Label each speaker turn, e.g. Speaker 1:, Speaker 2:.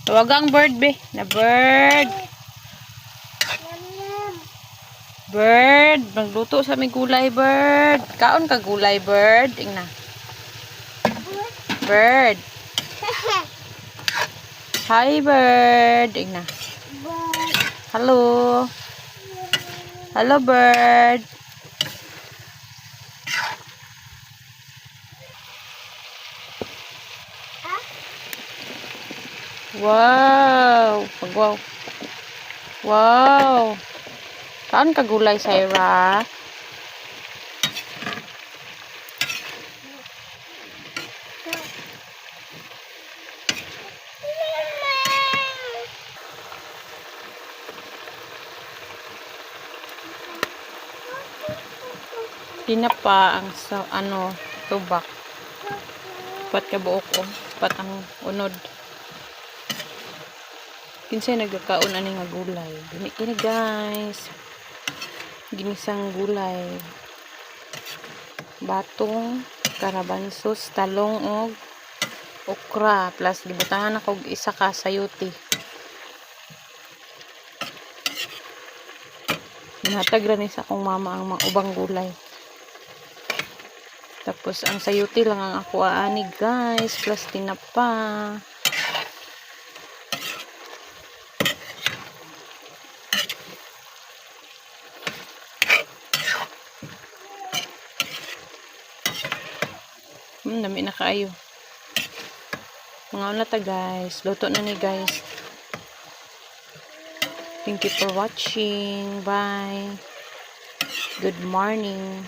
Speaker 1: Tawagang bird be. Na bird. Bird. Magluto sa may gulay bird. Kaon ka gulay bird. Ingna. Bird. Hi bird. Ingna. Hello. Hello bird. Wow. Wow. Wow. Kaon ka gulay, Syra? Tinapa ang sa ano, tubak. Pat ka buok o. Pat ang unod. Kinsay nagkakaon ani nga gulay. Dili kini guys. Ginisang gulay. Batong, karabansos, talong og okra plus gibutangan ako og isa ka sayuti. Nahatag ra ni sa akong mama ang mga ubang gulay. Tapos ang sayuti lang ang ako aani guys plus tinapa. Dami na kaayo. Mga una ta guys. Luto na ni guys. Thank you for watching. Bye. Good morning.